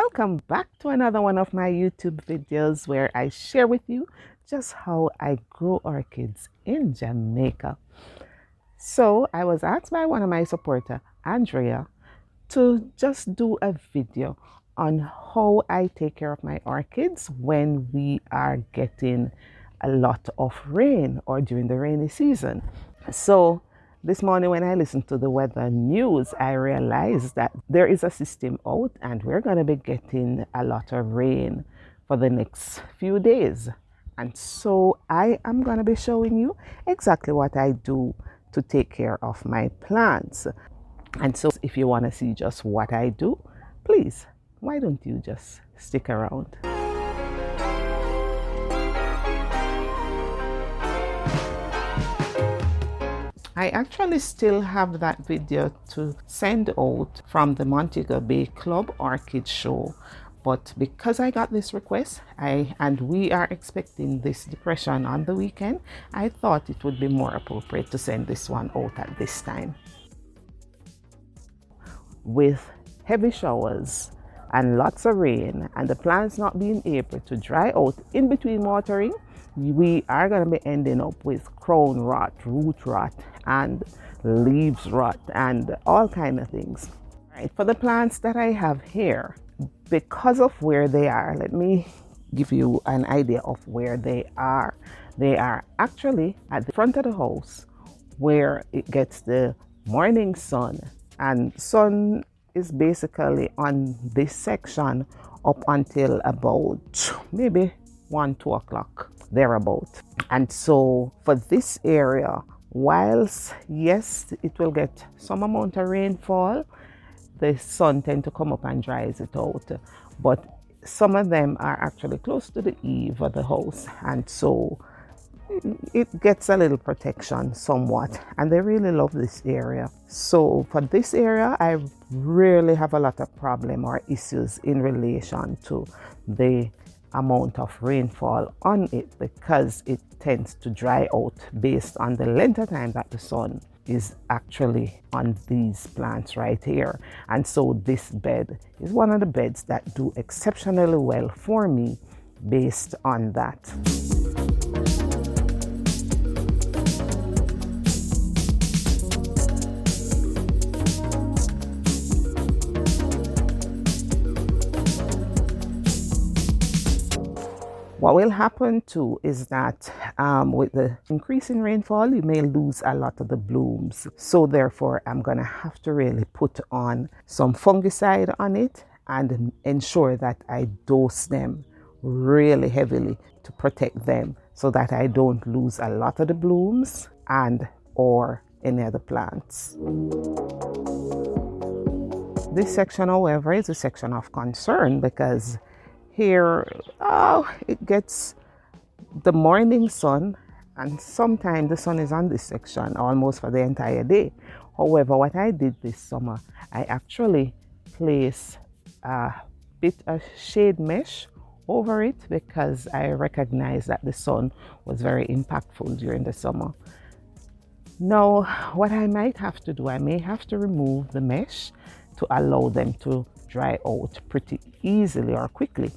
Welcome back to another one of my YouTube videos where I share with you just how I grow orchids in Jamaica. So I was asked by one of my supporters, Andrea, to just do a video on how I take care of my orchids when we are getting a lot of rain or during the rainy season. So this morning when I listened to the weather news, I realized that there is a system out and we're going to be getting a lot of rain for the next few days. And so I am going to be showing you exactly what I do to take care of my plants. And so if you want to see just what I do, please, why don't you just stick around? I actually still have that video to send out from the Montego Bay Club Orchid Show, but because I got this request and we are expecting this depression on the weekend, I thought it would be more appropriate to send this one out at this time. With heavy showers and lots of rain and the plants not being able to dry out in between watering, we are going to be ending up with crown rot, root rot, and leaves rot, and all kind of things. Right, for the plants that I have here, because of where they are, let me give you an idea of where they are. They are actually at the front of the house where it gets the morning sun, and sun is basically on this section up until about maybe 1-2 o'clock thereabout. And so for this area, whilst yes, it will get some amount of rainfall, the sun tends to come up and dries it out, but some of them are actually close to the eave of the house, and so it gets a little protection somewhat, and they really love this area. So for this area, I really have a lot of problem or issues in relation to the amount of rainfall on it, because it tends to dry out based on the length of time that the sun is actually on these plants right here. And so this bed is one of the beds that do exceptionally well for me based on that. What will happen too is that with the increase in rainfall, you may lose a lot of the blooms. So therefore, I'm going to have to really put on some fungicide on it and ensure that I dose them really heavily to protect them so that I don't lose a lot of the blooms and or any other plants. This section, however, is a section of concern because here, it gets the morning sun, and sometimes the sun is on this section almost for the entire day. However, what I did this summer, I actually placed a bit of shade mesh over it because I recognized that the sun was very impactful during the summer. Now, what I might have to do, I may have to remove the mesh to allow them to dry out pretty easily or quickly.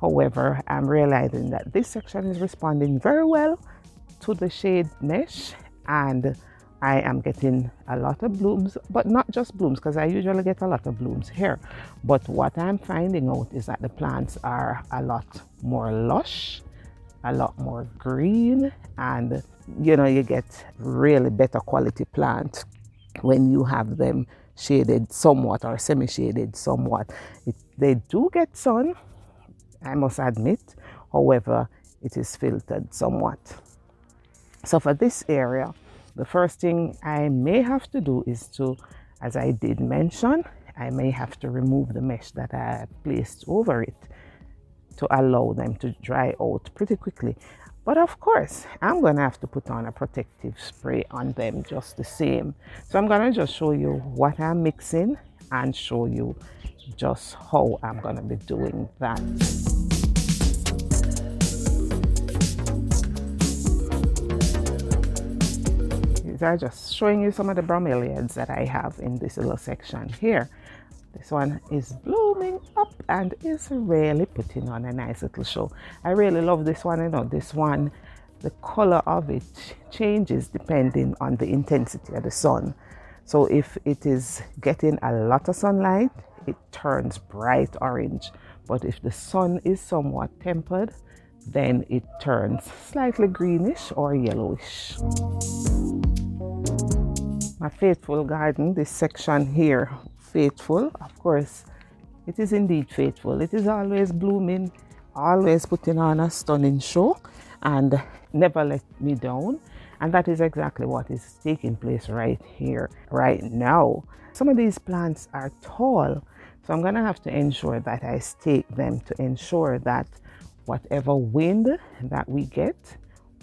However, I'm realizing that this section is responding very well to the shade mesh, and I am getting a lot of blooms, but not just blooms, because I usually get a lot of blooms here. But what I'm finding out is that the plants are a lot more lush, a lot more green, and you get really better quality plants when you have them shaded somewhat or semi-shaded somewhat. They do get sun, I must admit, however, it is filtered somewhat. So for this area, the first thing I may have to do is to, as I did mention, I may have to remove the mesh that I placed over it to allow them to dry out pretty quickly. But of course, I'm going to have to put on a protective spray on them just the same. So I'm going to just show you what I'm mixing and show you just how I'm going to be doing that. These are just showing you some of the bromeliads that I have in this little section here. This one is blooming up and is really putting on a nice little show. I really love this one. You know, this one, the color of it changes depending on the intensity of the sun. So if it is getting a lot of sunlight, it turns bright orange. But if the sun is somewhat tempered, then it turns slightly greenish or yellowish. My faithful garden, this section here, faithful, of course, it is indeed faithful. It is always blooming, always putting on a stunning show and never let me down. And that is exactly what is taking place right here, right now. Some of these plants are tall, so I'm gonna have to ensure that I stake them to ensure that whatever wind that we get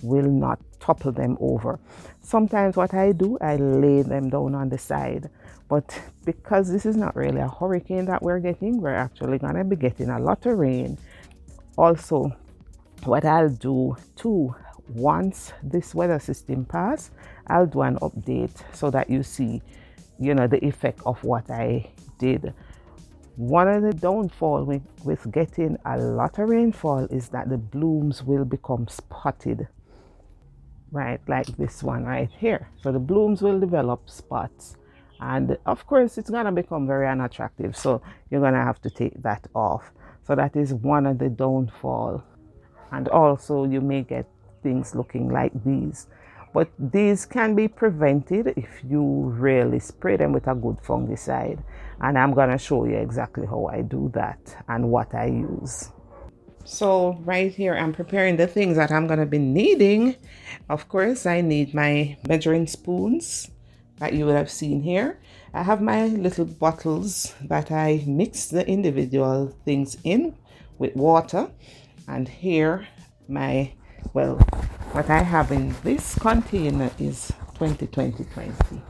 will not topple them over. Sometimes what I do, I lay them down on the side. But because this is not really a hurricane that we're getting, we're actually going to be getting a lot of rain. Also, what I'll do too, once this weather system passes, I'll do an update so that you see, you know, the effect of what I did. One of the downfall with getting a lot of rainfall is that the blooms will become spotted. Right, like this one right here. So the blooms will develop spots. And of course, it's going to become very unattractive. So you're going to have to take that off. So that is one of the downfall. And also you may get things looking like these. But these can be prevented if you really spray them with a good fungicide. And I'm going to show you exactly how I do that and what I use. So right here, I'm preparing the things that I'm going to be needing. Of course, I need my measuring spoons that you would have seen here. I have my little bottles that I mix the individual things in with water. And here, what I have in this container is 20-20-20.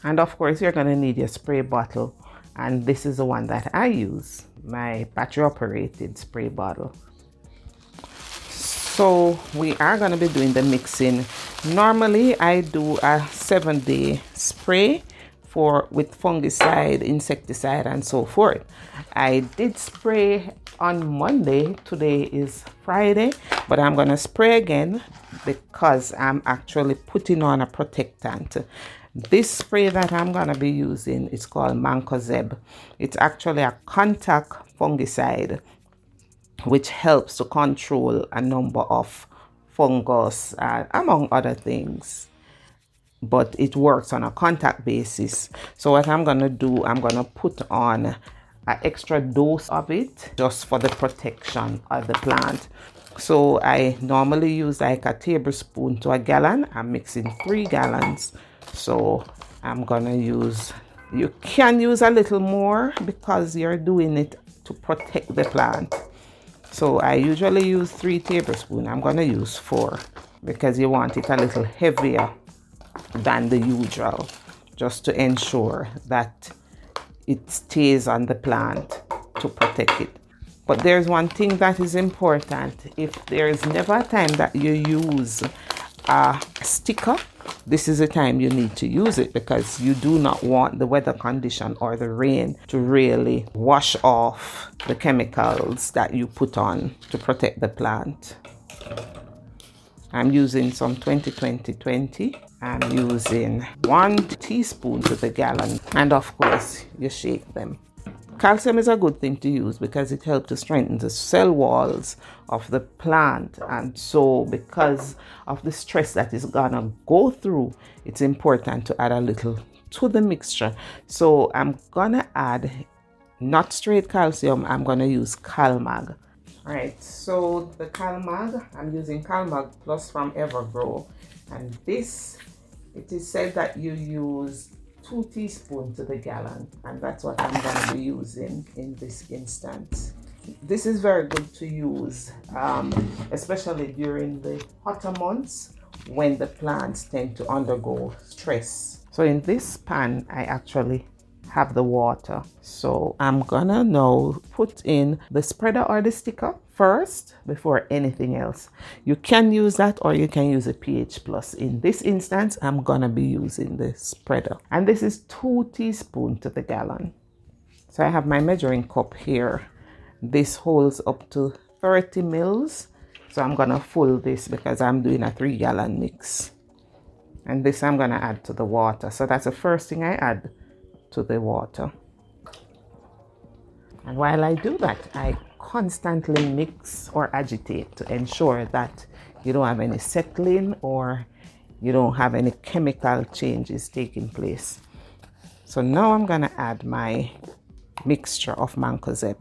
And of course, you're going to need your spray bottle. And this is the one that I use, my battery operated spray bottle. So we are going to be doing the mixing. Normally I do a 7-day spray with fungicide, insecticide, and so forth. I did spray on Monday. Today is Friday, but I'm going to spray again because I'm actually putting on a protectant. This spray that I'm going to be using is called mancozeb. It's actually a contact fungicide which helps to control a number of fungus among other things. But it works on a contact basis. So what I'm going to do, I'm going to put on an extra dose of it just for the protection of the plant. So I normally use like a tablespoon to a gallon. I'm mixing 3 gallons. So I'm gonna use, you can use a little more because you're doing it to protect the plant. So I usually use 3 tablespoons. I'm gonna use 4 because you want it a little heavier than the usual, just to ensure that it stays on the plant to protect it. But there's one thing that is important. If there is never a time that you use a sticker, this is the time you need to use it, because you do not want the weather condition or the rain to really wash off the chemicals that you put on to protect the plant. I'm using some 20-20-20. I'm using 1 teaspoon to the gallon, and of course you shake them. Calcium is a good thing to use because it helps to strengthen the cell walls of the plant, and so because of the stress that is gonna go through, it's important to add a little to the mixture. So I'm gonna add not straight calcium, I'm gonna use CalMag. Alright, so the CalMag, I'm using CalMag Plus from Evergrow, and this, it is said that you use 2 teaspoons to the gallon, and that's what I'm going to be using in this instance. This is very good to use, especially during the hotter months when the plants tend to undergo stress. So in this pan, I actually have the water. So I'm gonna now put in the spreader or the sticker first before anything else. You can use that or you can use a pH plus. In this instance, I'm gonna be using the spreader. And this is 2 teaspoons to the gallon. So I have my measuring cup here. This holds up to 30 mils. So I'm gonna full this because I'm doing a 3-gallon mix. And this I'm gonna add to the water. So that's the first thing I add to the water. And while I do that, I constantly mix or agitate to ensure that you don't have any settling or you don't have any chemical changes taking place. So now I'm gonna add my mixture of mancozeb.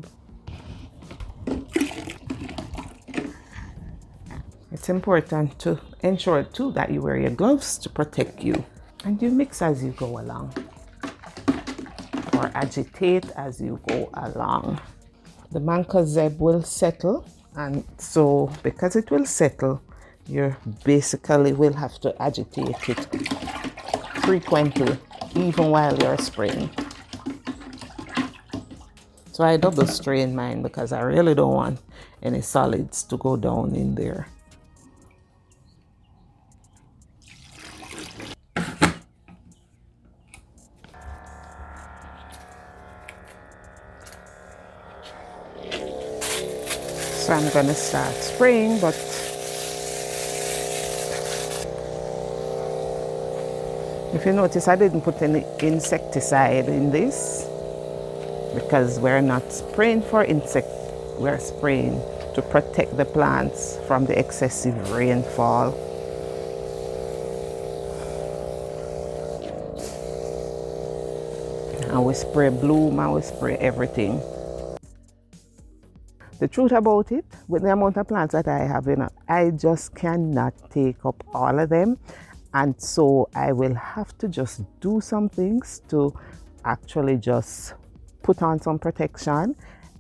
It's important to ensure too that you wear your gloves to protect you, and you mix as you go along or agitate as you go along. The mancozeb will settle, and so because it will settle, you basically will have to agitate it frequently even while you're spraying. So I double strain mine because I really don't want any solids to go down in there. So I'm gonna start spraying, but if you notice, I didn't put any insecticide in this because we're not spraying for insect, we're spraying to protect the plants from the excessive rainfall. And we spray bloom and we spray everything. The truth about it, with the amount of plants that I have, I just cannot take up all of them. And so I will have to just do some things to actually just put on some protection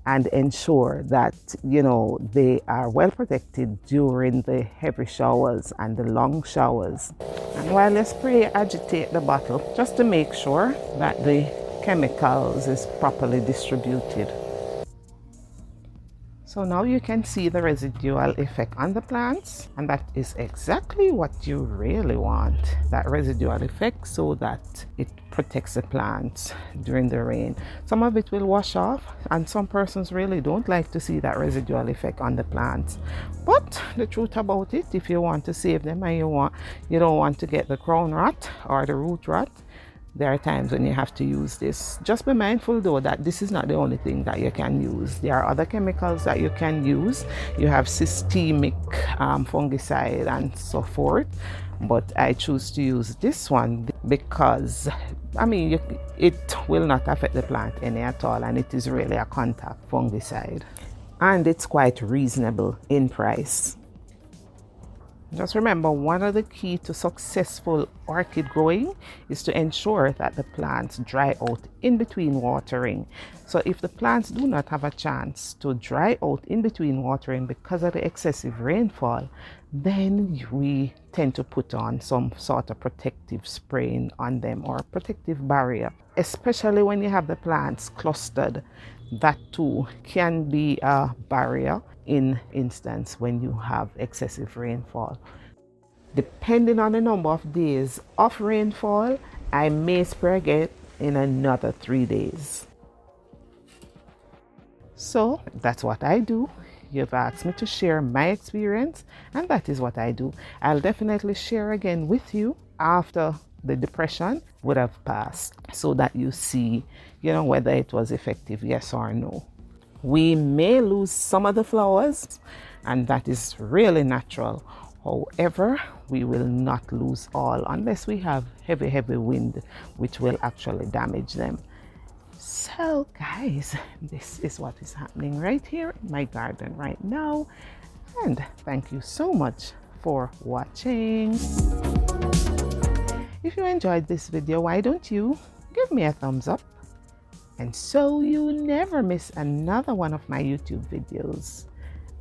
and ensure that, they are well protected during the heavy showers and the long showers. And while you spray, agitate the bottle just to make sure that the chemicals is properly distributed. So now you can see the residual effect on the plants, and that is exactly what you really want, that residual effect, so that it protects the plants during the rain. Some of it will wash off, and some persons really don't like to see that residual effect on the plants. But the truth about it, if you want to save them and you don't want to get the crown rot or the root rot, there are times when you have to use this. Just be mindful though that this is not the only thing that you can use. There are other chemicals that you can use. You have systemic fungicide and so forth. But I choose to use this one because, it will not affect the plant any at all, and it is really a contact fungicide. And it's quite reasonable in price. Just remember, one of the key to successful orchid growing is to ensure that the plants dry out in between watering. So if the plants do not have a chance to dry out in between watering because of the excessive rainfall, then we tend to put on some sort of protective spraying on them or protective barrier, especially when you have the plants clustered. That too can be a barrier in instance when you have excessive rainfall. Depending on the number of days of rainfall, I may spray again in another 3 days. So that's what I do. You've asked me to share my experience, and that is what I do. I'll definitely share again with you after the depression would have passed, so that you see, whether it was effective, yes or no. We may lose some of the flowers, and that is really natural. However, we will not lose all unless we have heavy wind, which will actually damage them. So guys, this is what is happening right here in my garden right now. And thank you so much for watching. If you enjoyed this video, why don't you give me a thumbs up? And so you never miss another one of my YouTube videos.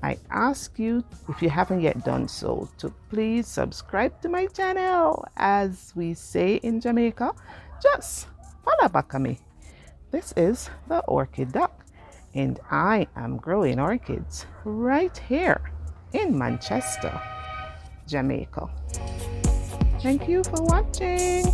I ask you, if you haven't yet done so, to please subscribe to my channel. As we say in Jamaica, just follow back on me. This is the Orchid Duck, and I am growing orchids right here in Manchester, Jamaica. Thank you for watching.